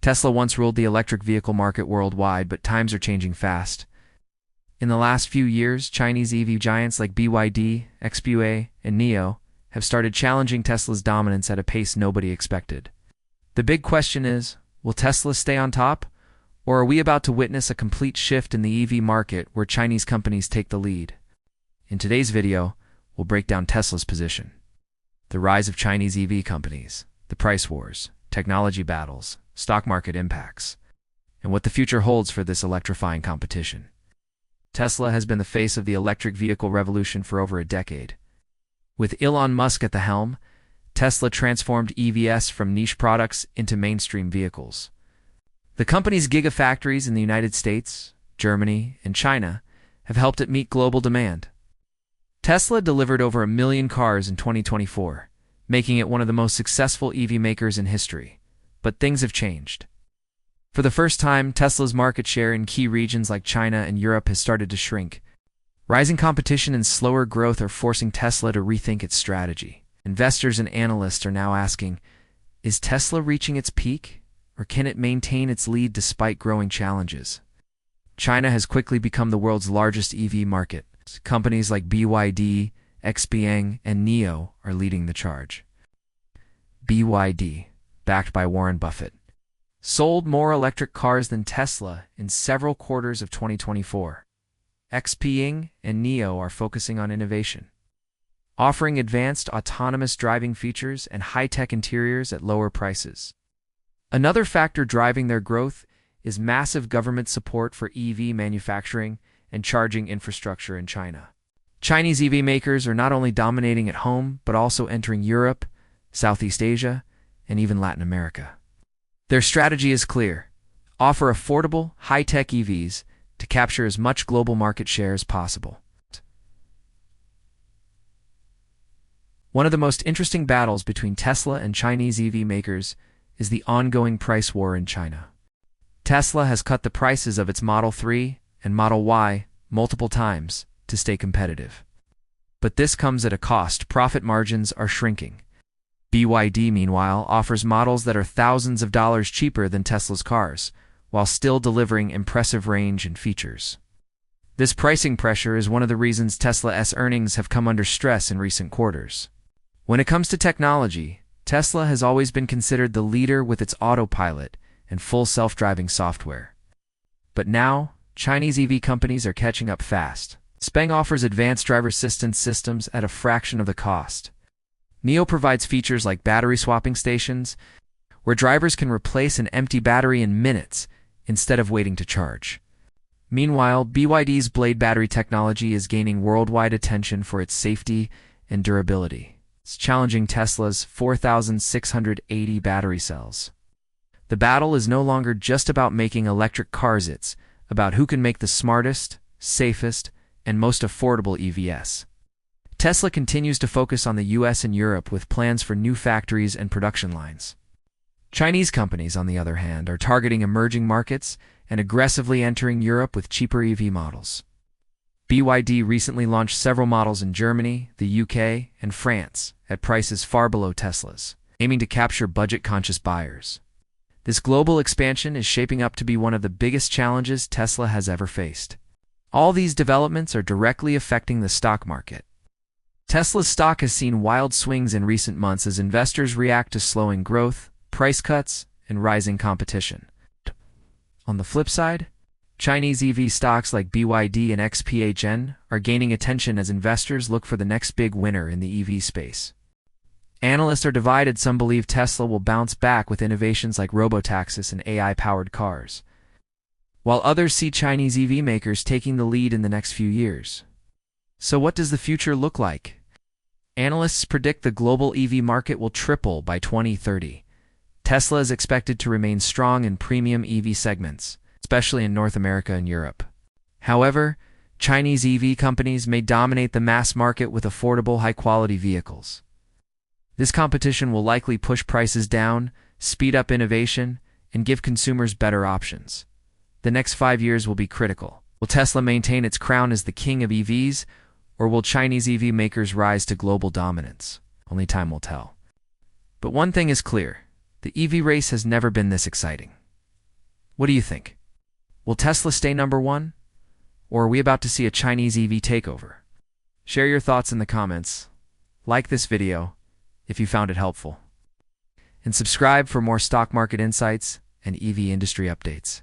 Tesla once ruled the electric vehicle market worldwide, but times are changing fast. In the last few years, Chinese EV giants like BYD, XPeng, and NIO have started challenging Tesla's dominance at a pace nobody expected. The big question is, will Tesla stay on top? Or are we about to witness a complete shift in the EV market where Chinese companies take the lead? In today's video, we'll break down Tesla's position, the rise of Chinese EV companies, the price wars, technology battles, stock market impacts, and what the future holds for this electrifying competition. Tesla has been the face of the electric vehicle revolution for over a decade. With Elon Musk at the helm, Tesla transformed EVs from niche products into mainstream vehicles. The company's gigafactories in the United States, Germany, and China have helped it meet global demand. Tesla delivered over 1 million cars in 2024, making it one of the most successful EV makers in history. But things have changed. For the first time, Tesla's market share in key regions like China and Europe has started to shrink. Rising competition and slower growth are forcing Tesla to rethink its strategy. Investors and analysts are now asking, is Tesla reaching its peak, or can it maintain its lead despite growing challenges? China has quickly become the world's largest EV market. Companies like BYD, XPeng, and NIO are leading the charge. BYD, backed by Warren Buffett, sold more electric cars than Tesla in several quarters of 2024. XPeng and NIO are focusing on innovation, offering advanced autonomous driving features and high-tech interiors at lower prices. Another factor driving their growth is massive government support for EV manufacturing and charging infrastructure in China. Chinese EV makers are not only dominating at home, but also entering Europe, Southeast Asia, and even Latin America. Their strategy is clear: offer affordable, high-tech EVs to capture as much global market share as possible. One of the most interesting battles between Tesla and Chinese EV makers is the ongoing price war in China. Tesla has cut the prices of its Model 3 and Model Y multiple times to stay competitive. But this comes at a cost. Profit margins are shrinking. BYD, meanwhile, offers models that are thousands of dollars cheaper than Tesla's cars, while still delivering impressive range and features. This pricing pressure is one of the reasons Tesla's earnings have come under stress in recent quarters. When it comes to technology, Tesla has always been considered the leader with its autopilot and full self-driving software. But now, Chinese EV companies are catching up fast. XPeng offers advanced driver assistance systems at a fraction of the cost. NIO provides features like battery swapping stations, where drivers can replace an empty battery in minutes instead of waiting to charge. Meanwhile, BYD's Blade battery technology is gaining worldwide attention for its safety and durability. It's challenging Tesla's 4,680 battery cells. The battle is no longer just about making electric cars, it's about who can make the smartest, safest, and most affordable EVs. Tesla continues to focus on the US and Europe with plans for new factories and production lines. Chinese companies, on the other hand, are targeting emerging markets and aggressively entering Europe with cheaper EV models. BYD recently launched several models in Germany, the UK, and France at prices far below Tesla's, aiming to capture budget-conscious buyers. This global expansion is shaping up to be one of the biggest challenges Tesla has ever faced. All these developments are directly affecting the stock market. Tesla's stock has seen wild swings in recent months as investors react to slowing growth, price cuts, and rising competition. On the flip side, Chinese EV stocks like BYD and XPeng are gaining attention as investors look for the next big winner in the EV space. Analysts are divided. Some believe Tesla will bounce back with innovations like robotaxis and AI-powered cars, while others see Chinese EV makers taking the lead in the next few years. So what does the future look like? Analysts predict the global EV market will triple by 2030. Tesla is expected to remain strong in premium EV segments, especially in North America and Europe. However, Chinese EV companies may dominate the mass market with affordable, high-quality vehicles. This competition will likely push prices down, speed up innovation, and give consumers better options. The next 5 years will be critical. Will Tesla maintain its crown as the king of EVs, or will Chinese EV makers rise to global dominance? Only time will tell. But one thing is clear: the EV race has never been this exciting. What do you think? Will Tesla stay number one? Or are we about to see a Chinese EV takeover? Share your thoughts in the comments. Like this video if you found it helpful. And subscribe for more stock market insights and EV industry updates.